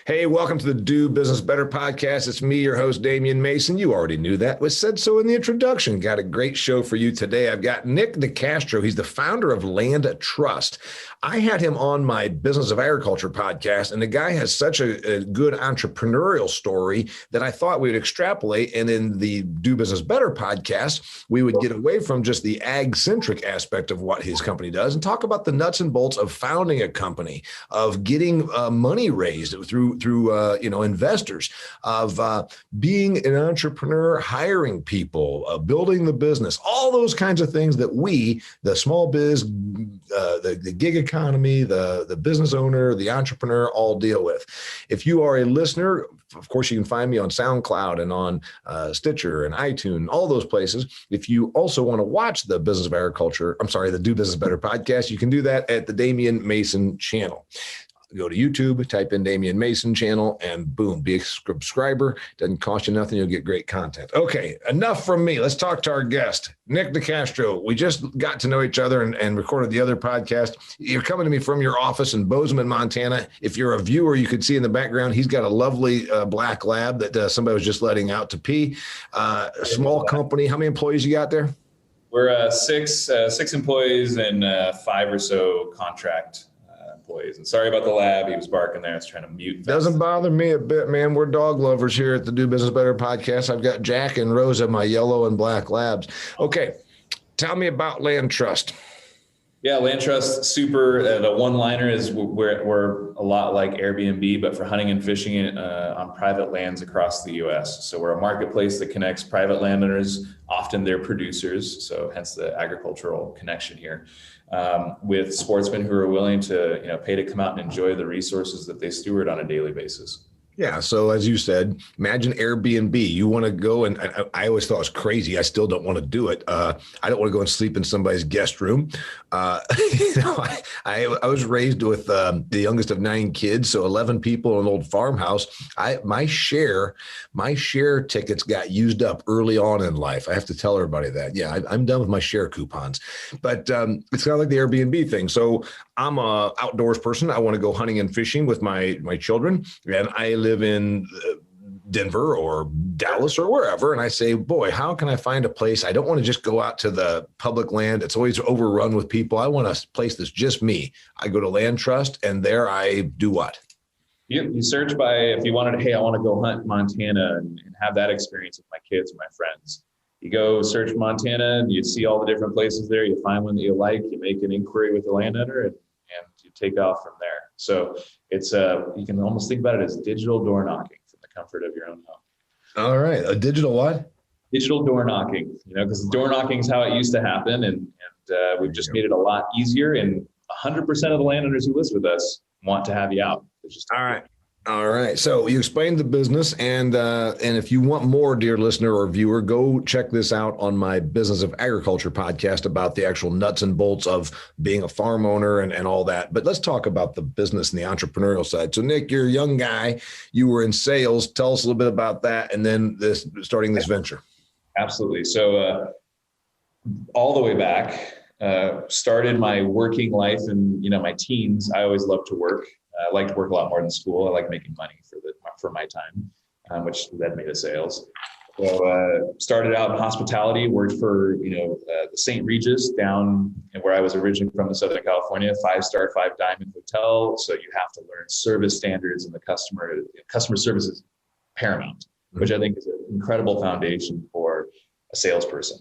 Hey, welcome to the Do Business Better podcast. It's me, your host, Damian Mason. You already knew that. Was said so in the introduction. Got a great show for you today. I've got Nic DeCastro. He's the founder of LandTrust. I had him on my Business of Agriculture podcast, and the guy has such a good entrepreneurial story that I thought we would extrapolate. And in the Do Business Better podcast, we would get away from just the ag-centric aspect of what his company does and talk about the nuts and bolts of founding a company, of getting money raised through investors, of being an entrepreneur, hiring people, building the business, all those kinds of things that we, the small biz, the gig economy, the business owner, the entrepreneur, all deal with. If you are a listener, of course, you can find me on SoundCloud and on Stitcher and iTunes, all those places. If you also want to watch the the Do Business Better podcast, you can do that at the Damian Mason channel. Go to YouTube, type in Damian Mason channel, and boom, be a subscriber. Doesn't cost you nothing. You'll get great content. Okay, enough from me. Let's talk to our guest, Nic DeCastro. We just got to know each other and recorded the other podcast. You're coming to me from your office in Bozeman, Montana. If you're a viewer, you could see in the background, he's got a lovely black lab that somebody was just letting out to pee. Small company. How many employees you got there? We're six employees and 5 or so contract employees. And sorry about the lab. He was barking there. I was trying to mute. Doesn't bother me a bit, man. We're dog lovers here at the Do Business Better podcast. I've got Jack and Rosa, my yellow and black labs. Okay. Tell me about LandTrust. Yeah, LandTrust, super. The one-liner is we're a lot like Airbnb, but for hunting and fishing on private lands across the U.S. So we're a marketplace that connects private landowners, often they're producers, so hence the agricultural connection here, with sportsmen who are willing to pay to come out and enjoy the resources that they steward on a daily basis. Yeah. So as you said, imagine Airbnb. You want to go, and I always thought it was crazy. I still don't want to do it. I don't want to go and sleep in somebody's guest room. I was raised with the youngest of 9 kids, so 11 people in an old farmhouse. My share tickets got used up early on in life. I have to tell everybody that. Yeah, I'm done with my share coupons. But it's kind of like the Airbnb thing. So I'm a outdoors person. I want to go hunting and fishing with my children, and I live in Denver or Dallas or wherever. And I say, boy, how can I find a place? I don't want to just go out to the public land. It's always overrun with people. I want a place that's just me. I go to LandTrust, and there I do what? You search by, if you wanted, hey, I want to go hunt Montana and have that experience with my kids and my friends. You go search Montana and you see all the different places there. You find one that you like, you make an inquiry with the landowner, and you take off from there. So it's you can almost think about it as digital door knocking from the comfort of your own home. All right. A digital what? Digital door knocking, because door knocking is how it used to happen. And we've just made it a lot easier. And 100% of the landowners who list with us want to have you out. All right. All right. So you explained the business, and if you want more, dear listener or viewer, go check this out on my Business of Agriculture podcast about the actual nuts and bolts of being a farm owner and all that. But let's talk about the business and the entrepreneurial side. So Nic, you're a young guy. You were in sales. Tell us a little bit about that, and then starting this venture. Absolutely. So all the way back, started my working life in my teens. I always loved to work. I like to work a lot more than school. I like making money for my time, which led me to sales. So started out in hospitality, worked for the St. Regis down where I was originally from in Southern California, 5-star, 5-diamond hotel. So you have to learn service standards, and the customer service is paramount, which I think is an incredible foundation for a salesperson.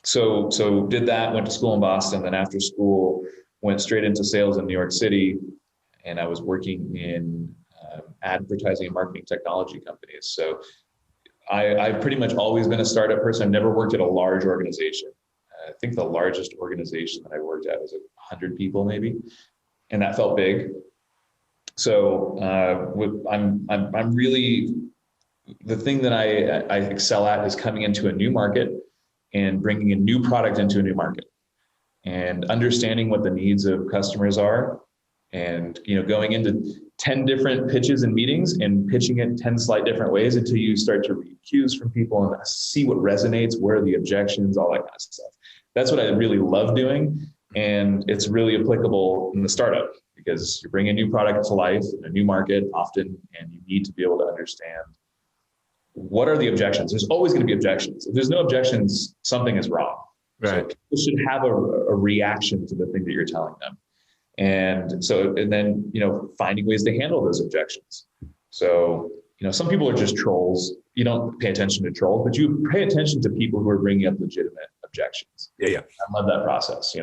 So did that, went to school in Boston, then after school, went straight into sales in New York City, and I was working in advertising and marketing technology companies. So I've pretty much always been a startup person. I've never worked at a large organization. I think the largest organization that I worked at was 100 people maybe, and that felt big. So I'm really, the thing that I excel at is coming into a new market and bringing a new product into a new market, and understanding what the needs of customers are, and going into 10 different pitches and meetings and pitching it 10 slight different ways until you start to read cues from people and see what resonates, where are the objections, all that kind of stuff. That's what I really love doing, and it's really applicable in the startup. because you're bringing a new product to life in a new market often, and you need to be able to understand what are the objections. There's always going to be objections. If there's no objections, something is wrong. Right. So people should have a reaction to the thing that you're telling them. And then, finding ways to handle those objections. So, some people are just trolls. You don't pay attention to trolls, but you pay attention to people who are bringing up legitimate objections. Yeah. I love that process,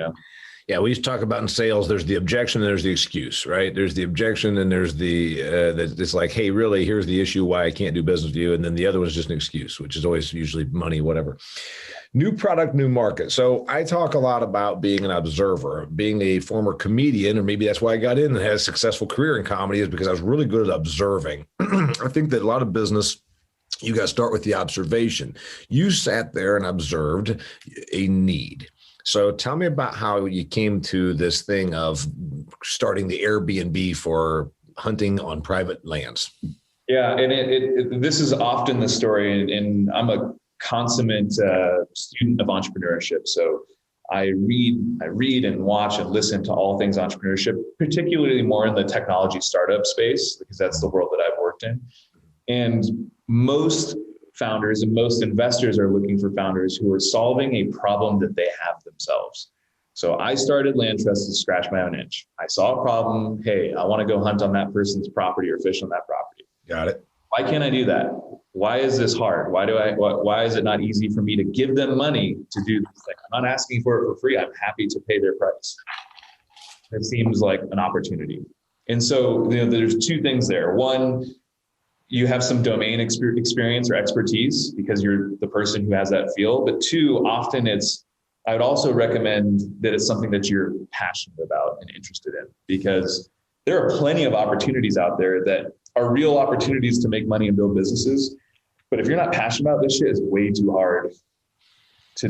Yeah, we used to talk about in sales, there's the objection and there's the excuse, right? There's the objection and there's the, it's like, hey, really, here's the issue why I can't do business with you. And then the other one is just an excuse, which is always usually money, whatever. New product, new market. So I talk a lot about being an observer, being a former comedian, or maybe that's why I got in and had a successful career in comedy, is because I was really good at observing. I think that a lot of business, you got to start with the observation. You sat there and observed a need. So tell me about how you came to this thing of starting the Airbnb for hunting on private lands. Yeah, and this is often the story, and I'm a consummate student of entrepreneurship. So I read and watch and listen to all things entrepreneurship, particularly more in the technology startup space, because that's the world that I've worked in. And most founders and most investors are looking for founders who are solving a problem that they have themselves. So I started LandTrust to scratch my own itch. I saw a problem. Hey, I want to go hunt on that person's property or fish on that property. Got it. Why can't I do that? Why is this hard? Why is it not easy for me to give them money to do this thing? I'm not asking for it for free. I'm happy to pay their price. It seems like an opportunity. And so, there's two things there. One, you have some domain experience or expertise because you're the person who has that feel. But two, often I would also recommend that it's something that you're passionate about and interested in, because there are plenty of opportunities out there that are real opportunities to make money and build businesses. But if you're not passionate about this shit, it's way too hard to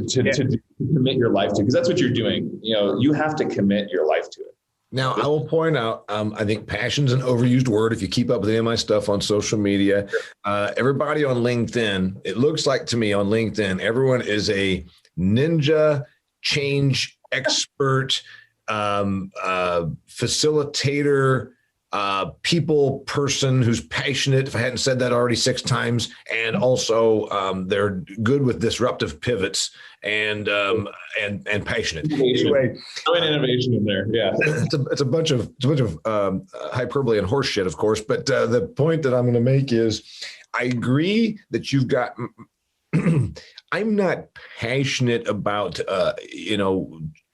commit your life to, because that's what you're doing. You have to commit your life to it. Now, I will point out, I think passion's an overused word. If you keep up with any of my stuff on social media, everybody on LinkedIn, it looks like to me on LinkedIn, everyone is a ninja change expert, facilitator, people person who's passionate, if I hadn't said that already 6 times, and also they're good with disruptive pivots and passionate. Anyway, innovation in there. Yeah, it's a bunch of hyperbole and horse shit, of course. But the point that I'm going to make is, I agree that you've got. I'm not passionate about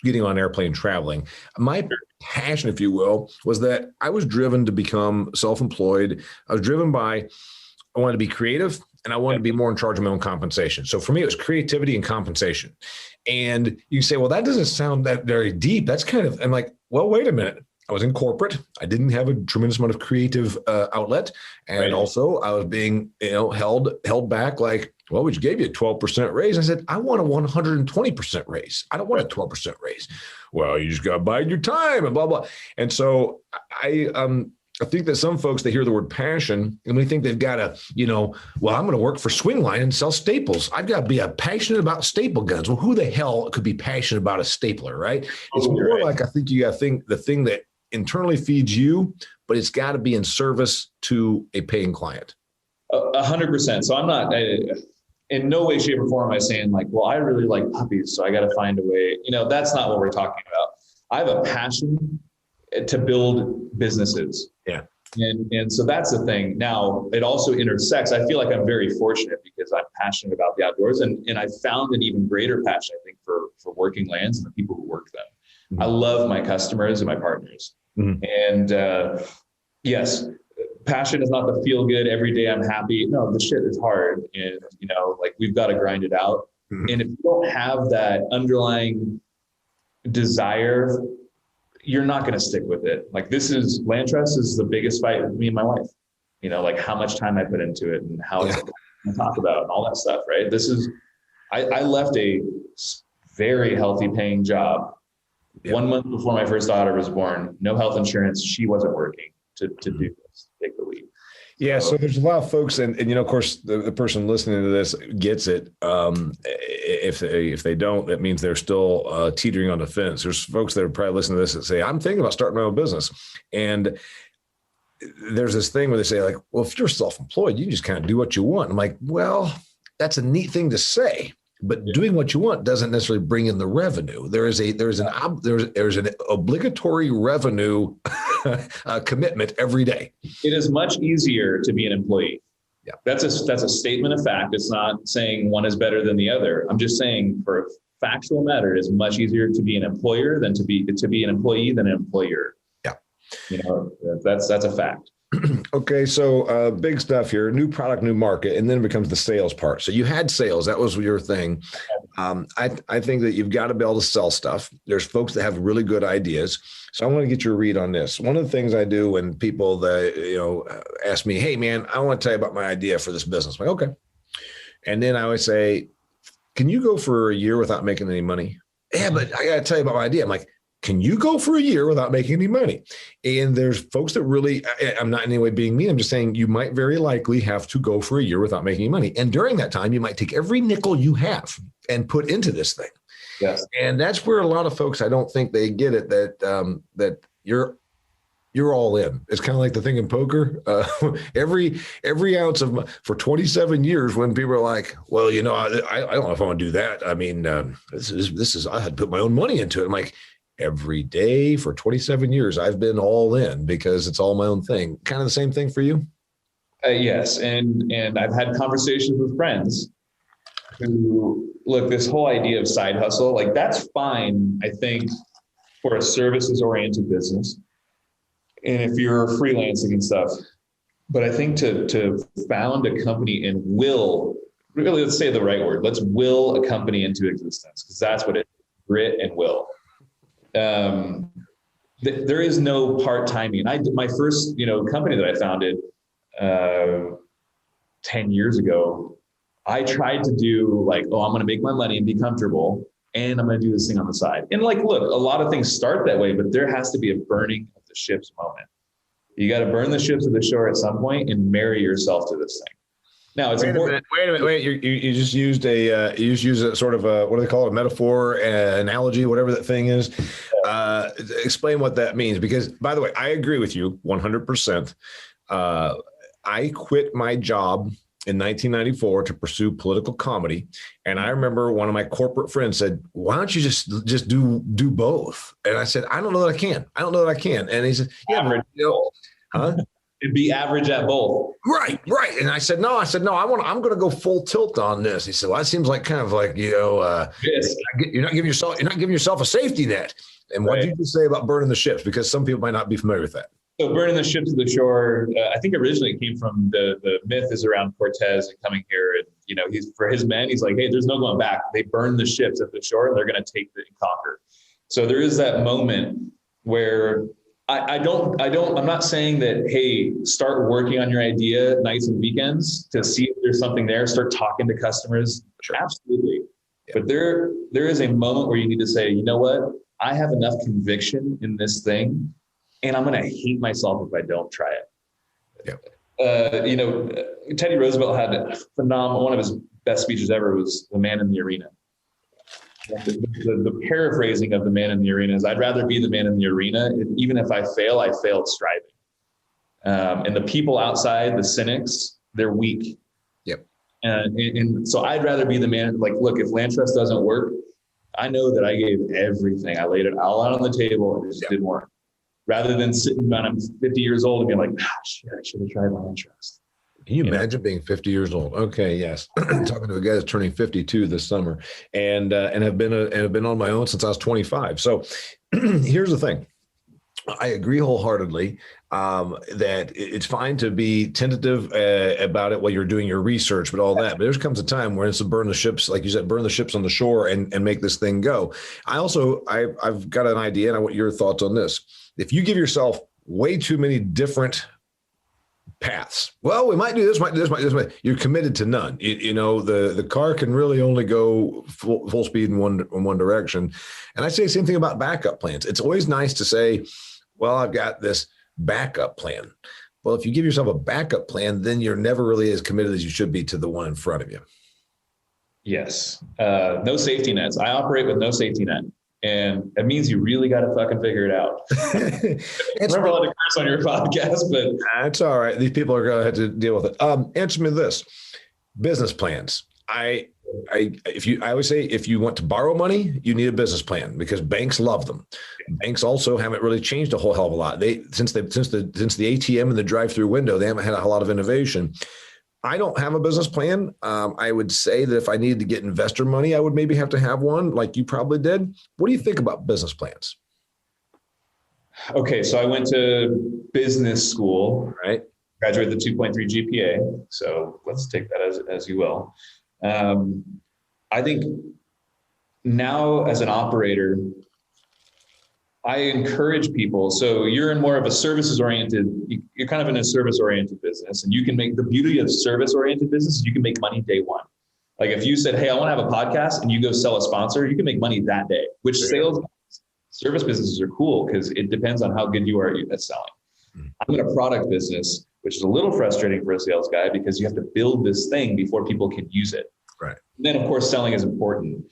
getting on an airplane traveling. My passion, if you will, was that I was driven to become self-employed. I was driven by, I wanted to be creative and I wanted to be more in charge of my own compensation. So for me, it was creativity and compensation. And you say, well, that doesn't sound that very deep. That's I'm like, well, wait a minute. I was in corporate. I didn't have a tremendous amount of creative outlet. And also I was being, held back like, well, we just gave you a 12% raise. I said, I want a 120% raise. I don't want a 12% raise. Well, you just got to bide your time and blah, blah. And so I think that some folks, they hear the word passion and they think they've got to, well, I'm going to work for Swingline and sell staples. I've got to be passionate about staple guns. Well, who the hell could be passionate about a stapler, right? It's more like, I think you got to think the thing that internally feeds you, but it's got to be in service to a paying client. 100%. So I'm not, in no way, shape, or form am I saying like, well, I really like puppies, so I got to find a way. That's not what we're talking about. I have a passion to build businesses. Yeah. And so that's the thing. Now, it also intersects. I feel like I'm very fortunate because I'm passionate about the outdoors, and I found an even greater passion, I think, for working lands and the people who work them. Mm-hmm. I love my customers and my partners. Mm-hmm. And yes, passion is not the feel good every day I'm happy. No, the shit is hard, and we've got to grind it out. Mm-hmm. And if you don't have that underlying desire, you're not going to stick with it. Like LandTrust is the biggest fight with me and my wife. How much time I put into it and how it's to talk about and all that stuff. Right. I left a very healthy paying job 1 month before my first daughter was born. No health insurance. She wasn't working to do this, take the lead. Yeah, so there's a lot of folks, and of course, the person listening to this gets it. If they don't, that means they're still teetering on the fence. There's folks that are probably listening to this that say, "I'm thinking about starting my own business," and there's this thing where they say, like, "Well, if you're self-employed, you just kind of do what you want." I'm like, "Well, that's a neat thing to say." But doing what you want doesn't necessarily bring in the revenue. There's an obligatory revenue commitment every day. It is much easier to be an employee. Yeah, that's a statement of fact. It's not saying one is better than the other. I'm just saying, for a factual matter, it is much easier to be an employer than to be an employee than an employer. Yeah, that's a fact. Okay, so big stuff here, new product, new market, and then it becomes the sales part. So you had sales, that was your thing. I think that you've got to be able to sell stuff. There's folks that have really good ideas. So I want to get your read on this. One of the things I do when people that, ask me, "Hey man, I want to tell you about my idea for this business." I'm like, okay. And then I always say, "Can you go for a year without making any money?" "Yeah, but I got to tell you about my idea." I'm like, "Can you go for a year without making any money?" And there's folks that really, I'm not in any way being mean. I'm just saying you might very likely have to go for a year without making any money. And during that time, you might take every nickel you have and put into this thing. Yes. And that's where a lot of folks, I don't think they get it, that you're all in. It's kind of like the thing in poker. Every ounce for 27 years, when people are like, "Well, I don't know if I want to do that. I mean, this is, I had to put my own money into it." I'm like, every day for 27 years, I've been all in because it's all my own thing. Kind of the same thing for you? Yes. And I've had conversations with friends who, look, this whole idea of side hustle, like, that's fine, I think, for a services oriented business. And if you're freelancing and stuff, but I think to found a company and really, let's say the right word, let's will a company into existence, because that's what it is, grit and will. There is no part-timing. My first, company that I founded 10 years ago, I tried to do like, I'm going to make my money and be comfortable, and I'm going to do this thing on the side. And like, look, a lot of things start that way, but there has to be a burning of the ships moment. You got to burn the ships at the shore at some point and marry yourself to this thing. Now, it's important. Wait a minute. You just used a sort of what do they call it? A metaphor, analogy, whatever that thing is. Explain what that means. Because, by the way, I agree with you 100%. I quit my job in 1994 to pursue political comedy. And I remember one of my corporate friends said, "Why don't you just do both?" And I said, "I don't know that I can. And he said, "Yeah, huh?" It'd be average at both. Right. And I said, no, I'm going to go full tilt on this. He said, "Well, that seems like kind of like, Yes. you're not giving yourself a safety net." And what did you just say about burning the ships? Because some people might not be familiar with that. So burning the ships to the shore, I think originally it came from the myth is around Cortez and coming here. And, he's, for his men, he's like, "Hey, there's no going back." They burn the ships at the shore and they're going to take it and conquer. So there is that moment where I'm not saying that, hey, start working on your idea nights and weekends to see if there's something there, start talking to customers. Sure. Absolutely. Yeah. But there is a moment where you need to say, "You know what? I have enough conviction in this thing, and I'm going to hate myself if I don't try it." Yeah. Teddy Roosevelt had a phenomenal, one of his best speeches ever was "The Man in the Arena." The paraphrasing of "The Man in the Arena" is, "I'd rather be the man in the arena. Even if I failed striving." And the people outside, the cynics, they're weak. Yep. And so I'd rather be the man. Like, look, if LandTrust doesn't work, I know that I gave everything. I laid it all out on the table and it just didn't work. Rather than sitting when I'm 50 years old and being like, "Shit, I should have tried LandTrust." Can you imagine being 50 years old? Okay, yes. Talking to a guy that's turning 52 this summer, and have been on my own since I was 25. So here's the thing. I agree wholeheartedly that it's fine to be tentative about it while you're doing your research, but all that. But there comes a time where it's to burn the ships, like you said, burn the ships on the shore and make this thing go. I've got an idea, and I want your thoughts on this. If you give yourself way too many different paths, well, we might do this, might do this, you're committed to none. The car can really only go full speed in one direction. And I say the same thing about backup plans. It's always nice to say, "Well, I've got this backup plan." Well, if you give yourself a backup plan, then you're never really as committed as you should be to the one in front of you. Yes. No safety nets. I operate with no safety net. And it means you really got to fucking figure it out. Remember a lot of curse on your podcast, but that's all right. These people are going to have to deal with it. Answer me this: business plans. I always say, if you want to borrow money, you need a business plan because banks love them. Banks also haven't really changed a whole hell of a lot. Since the ATM and the drive-through window, they haven't had a whole lot of innovation. I don't have a business plan. I would say that if I needed to get investor money, I would maybe have to have one like you probably did. What do you think about business plans? Okay, so I went to business school, right? Graduated with a 2.3 GPA. So let's take that as you will. I think now as an operator, I encourage people. So you're in more of a you're kind of in a service oriented business, and you can make the beauty of service oriented business is you can make money day one. Like if you said, hey, I want to have a podcast, and you go sell a sponsor, you can make money that day, which service businesses are cool because it depends on how good you are at selling. I'm in a product business, which is a little frustrating for a sales guy because you have to build this thing before people can use it. Right. And then of course, selling is important.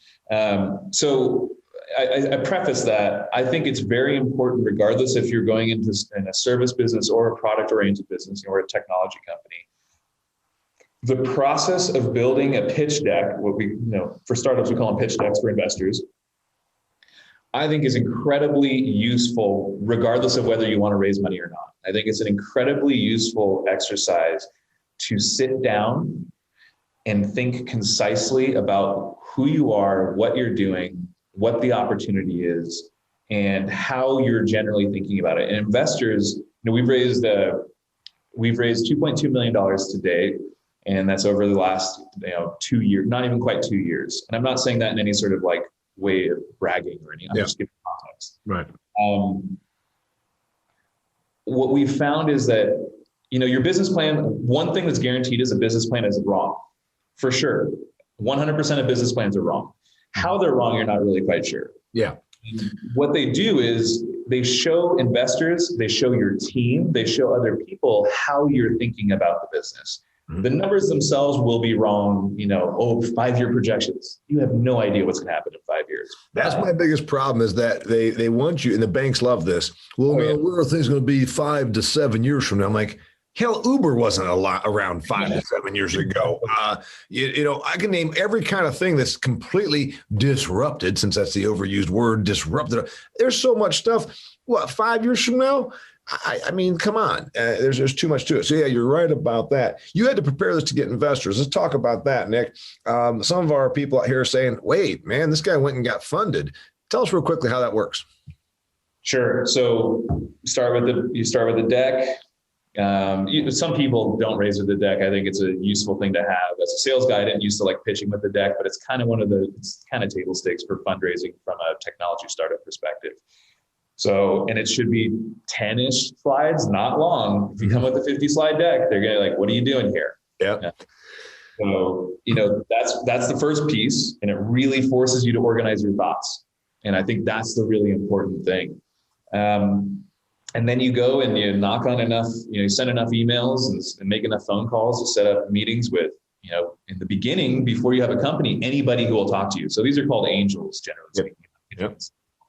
So I preface that I think it's very important, regardless if you're going into a service business or a product-oriented business or a technology company. The process of building a pitch deck, for startups, we call them pitch decks for investors, I think is incredibly useful, regardless of whether you want to raise money or not. I think it's an incredibly useful exercise to sit down and think concisely about who you are, what you're doing, what the opportunity is, and how you're generally thinking about it. And investors, we've raised $2.2 million to date, and that's over the last 2 years, not even quite 2 years. And I'm not saying that in any sort of like way of bragging or anything. I'm just giving context. Right. What we found is that your business plan. One thing that's guaranteed is a business plan is wrong, for sure. 100% of business plans are wrong. How they're wrong, you're not really quite sure. Yeah. What they do is they show investors, they show your team, they show other people how you're thinking about the business. Mm-hmm. The numbers themselves will be wrong. 5-year projections. You have no idea what's going to happen in 5 years. That's my biggest problem is that they want you, and the banks love this. Well, where are things going to be 5 to 7 years from now? I'm like, hell, Uber wasn't around 5 to 7 years ago. I can name every kind of thing that's completely disrupted, since that's the overused word, disrupted. There's so much stuff. 5 years from now? I mean, come on. There's too much to it. So yeah, you're right about that. You had to prepare this to get investors. Let's talk about that, Nick. Some of our people out here are saying, wait, man, this guy went and got funded. Tell us real quickly how that works. Sure. So you start with the deck. Some people don't raise with the deck. I think it's a useful thing to have. As a sales guy, I didn't used to like pitching with the deck, but it's kind of it's kind of table stakes for fundraising from a technology startup perspective. So, and it should be 10-ish slides, not long. If you come with a 50 slide deck, they're going to like, what are you doing here? Yeah. So, that's the first piece, and it really forces you to organize your thoughts. And I think that's the really important thing. And then you go and you knock on enough, you send enough emails and make enough phone calls to set up meetings with, in the beginning, before you have a company, anybody who will talk to you. So these are called angels, generally speaking. Yep.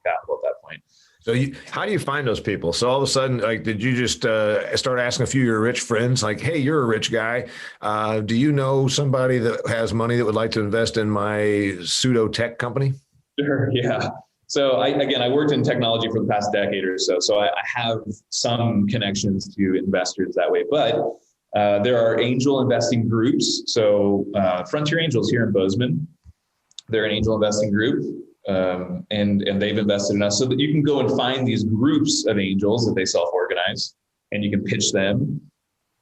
Capital at that point. So how do you find those people? So all of a sudden, like, did you just start asking a few of your rich friends, like, hey, you're a rich guy. Do you know somebody that has money that would like to invest in my pseudo tech company? Sure. Yeah. So I worked in technology for the past decade or so. So I have some connections to investors that way, but there are angel investing groups. So Frontier Angels here in Bozeman, they're an angel investing group. And they've invested in us, so that you can go and find these groups of angels that they self-organize, and you can pitch them.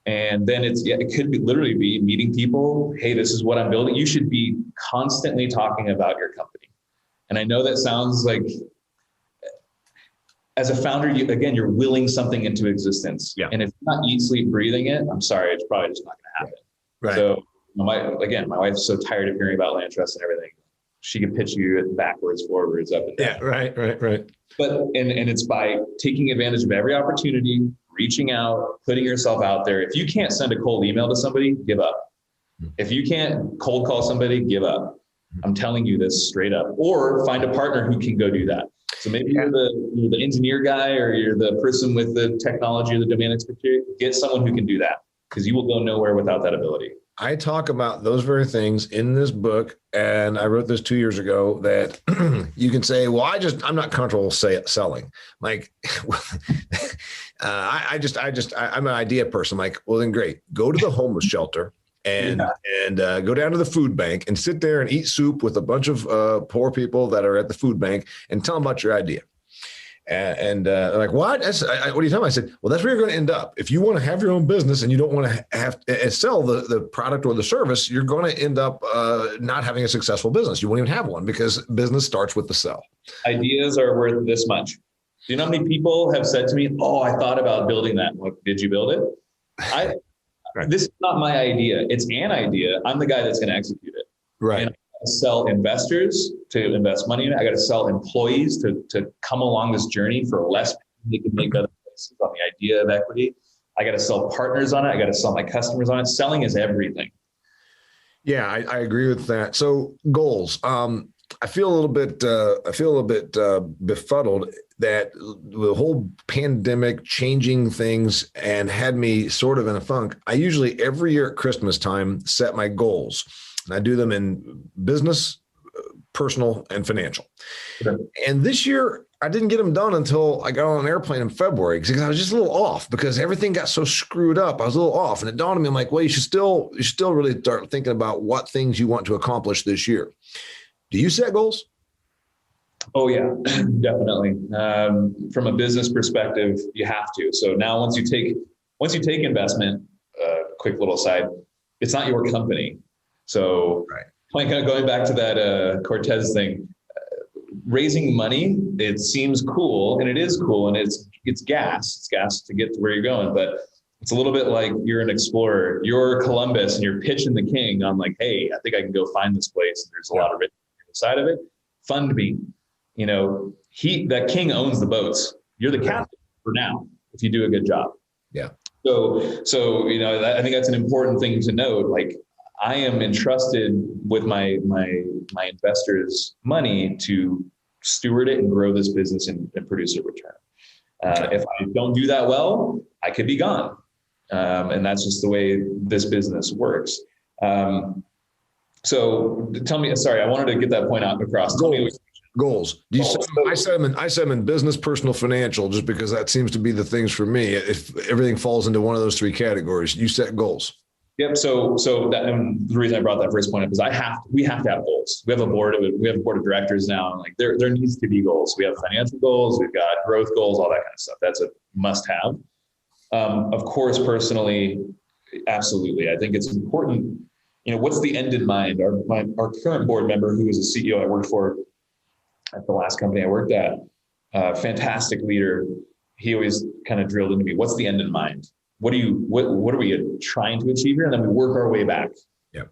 And then it could literally be meeting people. Hey, this is what I'm building. You should be constantly talking about your company. And I know that sounds like, as a founder, you're willing something into existence. Yeah. And if you're not eat, sleep, breathing it, I'm sorry, it's probably just not going to happen. Right. So my wife's so tired of hearing about LandTrust and everything. She can pitch you backwards, forwards, up and down. Yeah, right. But and it's by taking advantage of every opportunity, reaching out, putting yourself out there. If you can't send a cold email to somebody, give up. If you can't cold call somebody, give up. I'm telling you this straight up. Or find a partner who can go do that. So maybe you're the engineer guy, or you're the person with the technology or the domain expertise. Get someone who can do that, because you will go nowhere without that ability. I talk about those very things in this book, and I wrote this 2 years ago, that you can say, well, I'm not comfortable selling. Like, I'm an idea person. I'm like, well, then great. Go to the homeless shelter and go down to the food bank and sit there and eat soup with a bunch of poor people that are at the food bank and tell them about your idea. And they're like, what? What are you talking about? I said, well, that's where you're going to end up. If you want to have your own business and you don't want to have sell the product or the service, you're going to end up not having a successful business. You won't even have one, because business starts with the sell. Ideas are worth this much. Do you know how many people have said to me, oh, I thought about building that. Like, did you build it? Right. This is not my idea. It's an idea. I'm the guy that's going to execute it. Right. And sell investors to invest money in it. I got to sell employees to come along this journey for less they can make other places on the idea of equity. I got to sell partners on it. I got to sell my customers on it. Selling is everything. Yeah, I agree with that. So goals. I feel a little bit befuddled that the whole pandemic changing things and had me sort of in a funk. I usually every year at Christmas time set my goals. And I do them in business, personal, and financial. Sure. And this year, I didn't get them done until I got on an airplane in February, because I was just a little off, because everything got so screwed up. I was a little off, and it dawned on me, I'm like, well, you should still really start thinking about what things you want to accomplish this year. Do you set goals? Oh yeah, definitely. From a business perspective, you have to. So now, once you take investment, quick little aside, it's not your company. So kind of going back to that Cortez thing, raising money, it seems cool, and it is cool, and it's gas. It's gas to get to where you're going, but it's a little bit like you're an explorer. You're Columbus, and you're pitching the king on like, hey, I think I can go find this place. There's a lot of risk on the side of it. Fund me. You know, that king owns the boats. You're the captain for now if you do a good job. Yeah. So I think that's an important thing to note. Like, I am entrusted with my investors' money to steward it and grow this business and produce a return. If I don't do that well, I could be gone. And that's just the way this business works. So tell me, sorry, I wanted to get that point out across. Goals. I set them in business, personal, financial, just because that seems to be the things for me. If everything falls into one of those three categories, you set goals. Yep. So that, and the reason I brought that first point up is we have to have goals. We have a board of directors now, and like there needs to be goals. We have financial goals, we've got growth goals, all that kind of stuff. That's a must have. Of course, personally, absolutely. I think it's important. You know, what's the end in mind? Our current board member, who was a CEO I worked for at the last company I worked at, fantastic leader. He always kind of drilled into me, what's the end in mind? What are we trying to achieve here? And then we work our way back. Yeah.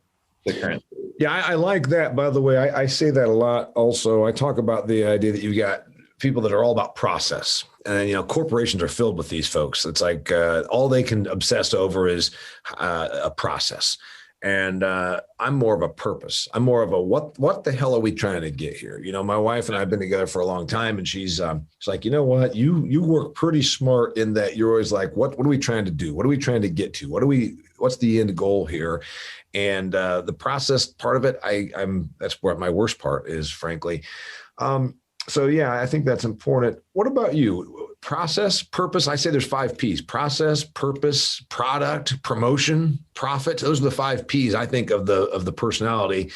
The current. Yeah, I like that. By the way, I say that a lot. Also, I talk about the idea that you've got people that are all about process, and corporations are filled with these folks. It's like all they can obsess over is a process. And I'm more of a purpose. I'm more of a what the hell are we trying to get here? My wife and I have been together for a long time, and she's like, you know what? You work pretty smart in that you're always like, what are we trying to do? What are we trying to get to? What's the end goal here? And the process part of it, that's where my worst part is, frankly. So yeah, I think that's important. What about you? Process, purpose. I say there's 5 P's: process, purpose, product, promotion, profit. Those are the 5 P's, I think, of the personality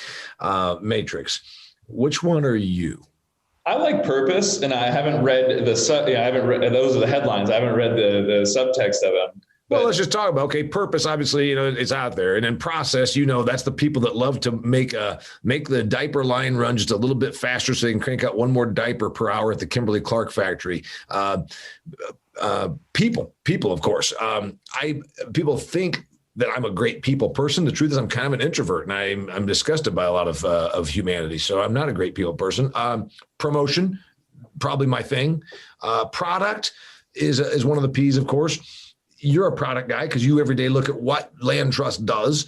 matrix. Which one are you? I like purpose, and I haven't read those are the headlines. I haven't read the subtext of them. Well, let's just talk about, purpose, obviously, it's out there. And then process, that's the people that love to make the diaper line run just a little bit faster so they can crank out one more diaper per hour at the Kimberly-Clark factory. People, of course. People think that I'm a great people person. The truth is I'm kind of an introvert, and I'm disgusted by a lot of humanity. So I'm not a great people person. Promotion, probably my thing. Product. is one of the P's, of course. You're a product guy because you every day look at what LandTrust does.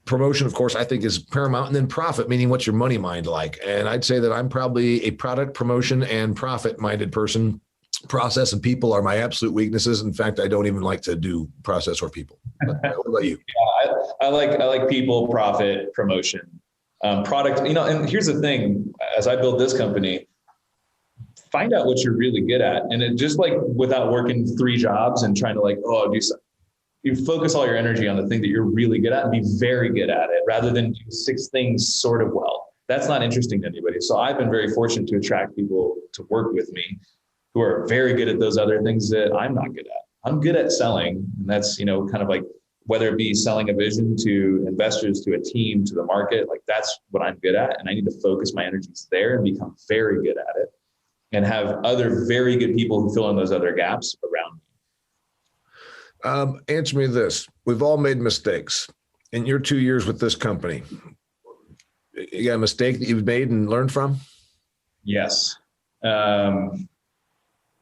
Promotion, of course, I think is paramount, and then profit, meaning what's your money mind like? And I'd say that I'm probably a product, promotion, and profit-minded person. Process and people are my absolute weaknesses. In fact, I don't even like to do process or people. What about you? Yeah, I like people, profit, promotion, product. And here's the thing: as I build this company, find out what you're really good at, and it just like without working 3 jobs and trying to do something. You focus all your energy on the thing that you're really good at and be very good at it rather than do 6 things sort of well. That's not interesting to anybody. So I've been very fortunate to attract people to work with me who are very good at those other things that I'm not good at. I'm good at selling. And that's, kind of like whether it be selling a vision to investors, to a team, to the market, like that's what I'm good at. And I need to focus my energies there and become very good at it and have other very good people who fill in those other gaps around me. Answer me this. We've all made mistakes. In your 2 years with this company, you got a mistake that you've made and learned from? Yes.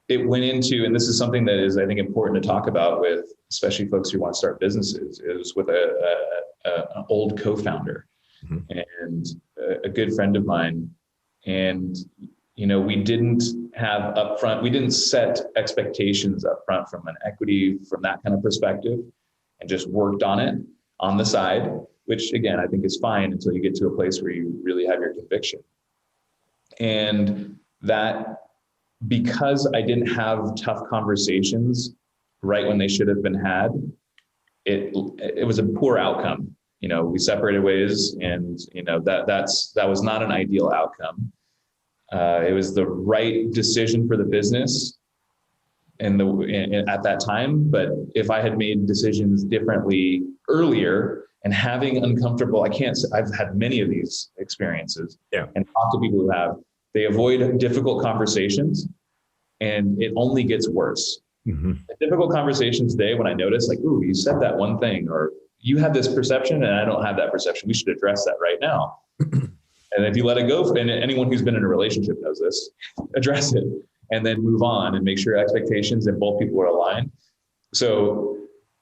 It went into, and this is something that is, I think, important to talk about with, especially folks who want to start businesses, is with an old co-founder and a good friend of mine. And we didn't set expectations up front from an equity, from that kind of perspective, and just worked on it on the side, which again, I think is fine until you get to a place where you really have your conviction. And that, because I didn't have tough conversations right when they should have been had, it was a poor outcome. We separated ways, and that was not an ideal outcome. It was the right decision for the business and at that time. But if I had made decisions differently earlier and having uncomfortable, I've had many of these experiences and talked to people who have, they avoid difficult conversations and it only gets worse. Mm-hmm. The difficult conversations today, when I notice like, ooh, you said that one thing, or you have this perception and I don't have that perception, we should address that right now. And if you let it go, and anyone who's been in a relationship knows this, address it and then move on and make sure expectations and both people are aligned. So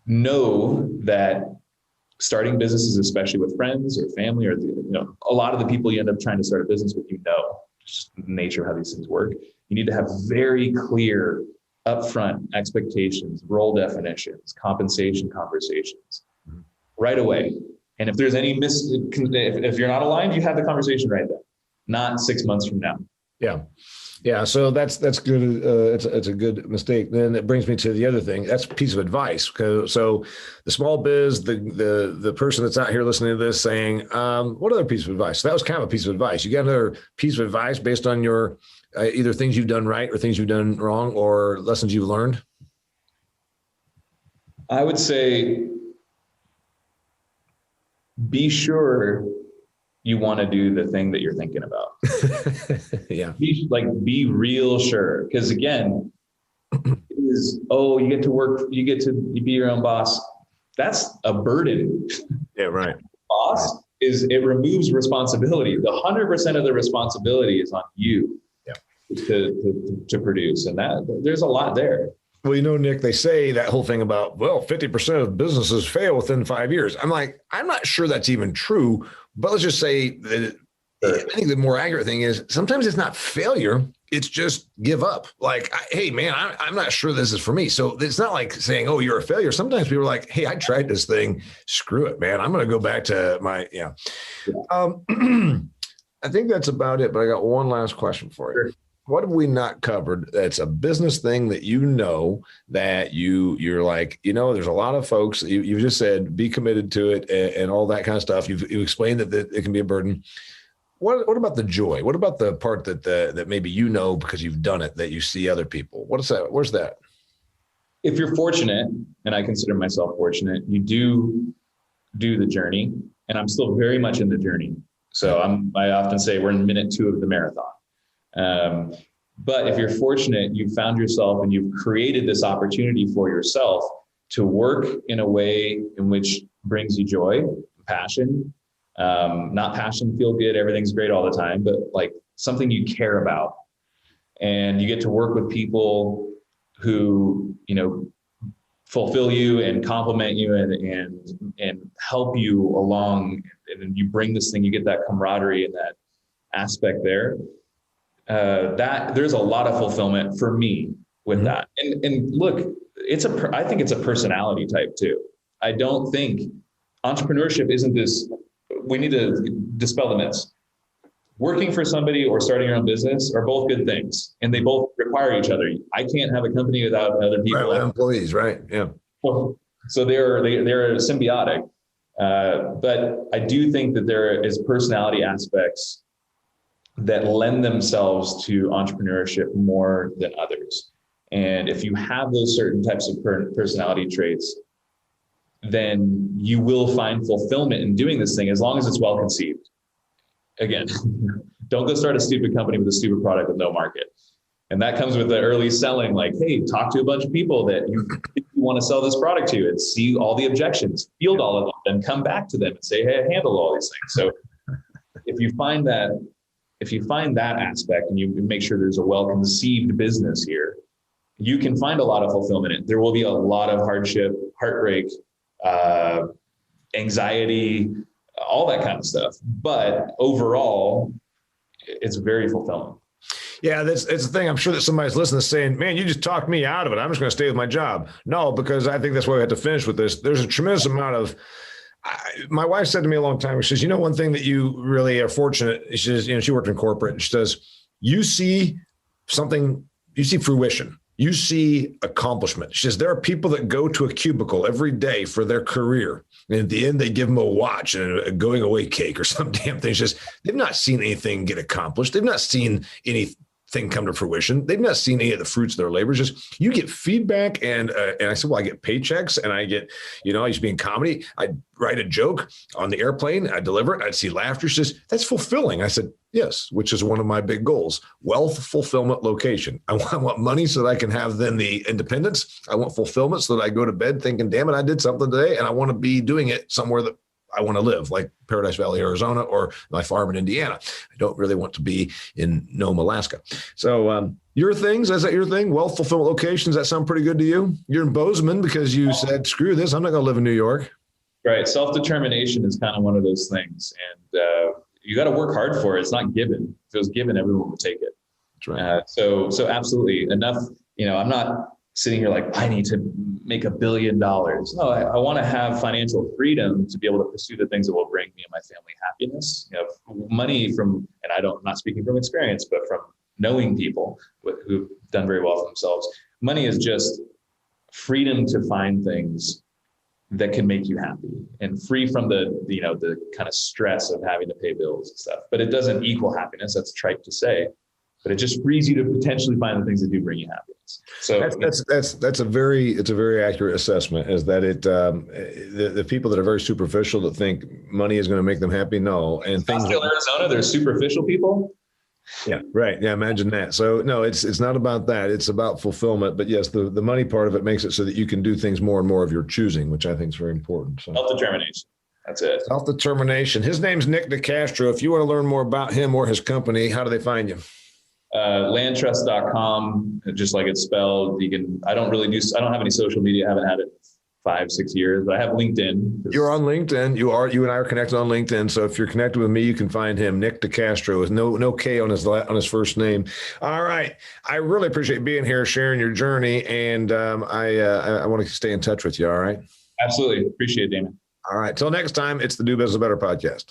know that starting businesses, especially with friends or family, or a lot of the people you end up trying to start a business with, just the nature of how these things work. You need to have very clear upfront expectations, role definitions, compensation conversations right away. And if there's any if you're not aligned, you have the conversation right then, not 6 months from now. Yeah. Yeah. So that's good. It's a good mistake. Then it brings me to the other thing. That's a piece of advice. So the small biz, the person that's out here listening to this saying, what other piece of advice? So that was kind of a piece of advice. You got another piece of advice based on your either things you've done right or things you've done wrong or lessons you've learned? I would say be sure you want to do the thing that you're thinking about. Yeah. Be real sure. Because again, you get to work, you get to be your own boss. That's a burden. Yeah, right. Boss it removes responsibility. The 100% of the responsibility is on you to produce. And there's a lot there. Well, Nick, they say that whole thing about, 50% of businesses fail within 5 years. I'm like, I'm not sure that's even true, but let's just say that I think the more accurate thing is sometimes it's not failure. It's just give up. Like, hey, man, I'm not sure this is for me. So it's not like saying, oh, you're a failure. Sometimes people are like, hey, I tried this thing. Screw it, man. I'm going to go back to my, I think that's about it, but I got one last question for you. Sure. What have we not covered that's a business thing that that you're like, there's a lot of folks, you've just said, be committed to it and all that kind of stuff. You've explained that it can be a burden. What about the joy? What about the part that maybe because you've done it, that you see other people? What is that? Where's that? If you're fortunate, and I consider myself fortunate, you do the journey, and I'm still very much in the journey. So I often say we're in minute 2 of the marathon. But if you're fortunate, you've found yourself and you've created this opportunity for yourself to work in a way in which brings you joy, passion, not passion, feel good, everything's great all the time, but like something you care about. And you get to work with people who, fulfill you and compliment you and help you along. And you bring this thing, you get that camaraderie and that aspect there. That there's a lot of fulfillment for me with that. And look, I think it's a personality type too. I don't think entrepreneurship isn't this, we need to dispel the myths. Working for somebody or starting your own business are both good things, and they both require each other. I can't have a company without other people. Right, employees, right? Yeah. So they're symbiotic. But I do think that there is personality aspects that lend themselves to entrepreneurship more than others. And if you have those certain types of personality traits, then you will find fulfillment in doing this thing as long as it's well conceived. Again, don't go start a stupid company with a stupid product with no market. And that comes with the early selling, like, hey, talk to a bunch of people that you want to sell this product to and see all the objections, field all of them, and come back to them and say, hey, I handle all these things. So if you find that aspect and you make sure there's a well-conceived business here, you can find a lot of fulfillment in it. There will be a lot of hardship, heartbreak, anxiety, all that kind of stuff. But overall, it's very fulfilling. Yeah, it's the thing. I'm sure that somebody's listening saying, man, you just talked me out of it. I'm just going to stay with my job. No, because I think that's why we have to finish with this. There's a tremendous amount of, my wife said to me a long time, she says, one thing that you really are fortunate, she says, she worked in corporate, and she says, you see fruition. You see accomplishment. She says, there are people that go to a cubicle every day for their career. And at the end, they give them a watch and a going away cake or some damn thing. She says, they've not seen anything get accomplished. They've not seen anything come to fruition. They've not seen any of the fruits of their labor. Just you get feedback. And I said, well, I get paychecks and I get, I used to be in comedy. I'd write a joke on the airplane. I'd deliver it. I'd see laughter. She says, that's fulfilling. I said, yes, which is one of my big goals. Wealth, fulfillment, location. I want money so that I can have then the independence. I want fulfillment so that I go to bed thinking, damn it, I did something today. And I want to be doing it somewhere that I want to live, like Paradise Valley, Arizona, or my farm in Indiana. I don't really want to be in Nome, Alaska. So your things, is that your thing? Wealth, fulfillment, locations, that sound pretty good to you? You're in Bozeman because you said, screw this, I'm not going to live in New York. Right. Self-determination is kind of one of those things. And you got to work hard for it. It's not given. If it was given, everyone would take it. That's right. So absolutely enough. I'm not sitting here like, I need to make $1 billion. No, I want to have financial freedom to be able to pursue the things that will bring me and my family happiness. Money from, and I'm not speaking from experience, but from knowing people who've done very well for themselves. Money is just freedom to find things that can make you happy and free from the kind of stress of having to pay bills and stuff. But it doesn't equal happiness. That's trite to say, but it just frees you to potentially find the things that do bring you happiness. So that's a very accurate assessment, is that the people that are very superficial that think money is going to make them happy. No. And things Scottsdale, Arizona, there's superficial people. Yeah. Right. Yeah. Imagine that. So no, it's not about that. It's about fulfillment, but yes, the money part of it makes it so that you can do things more and more of your choosing, which I think is very important. So. Self-determination. That's it. Self-determination. His name's Nic DeCastro. If you want to learn more about him or his company, how do they find you? LandTrust.com, just like it's spelled. I don't have any social media. I haven't had it 5-6 years, but I have LinkedIn. You're on LinkedIn. You and I are connected on LinkedIn. So if you're connected with me, you can find him, Nic DeCastro, with no K on his first name. All right. I really appreciate being here, sharing your journey. And I want to stay in touch with you. All right. Absolutely. Appreciate it, Damian. All right. Till next time, it's the Do Business Better podcast.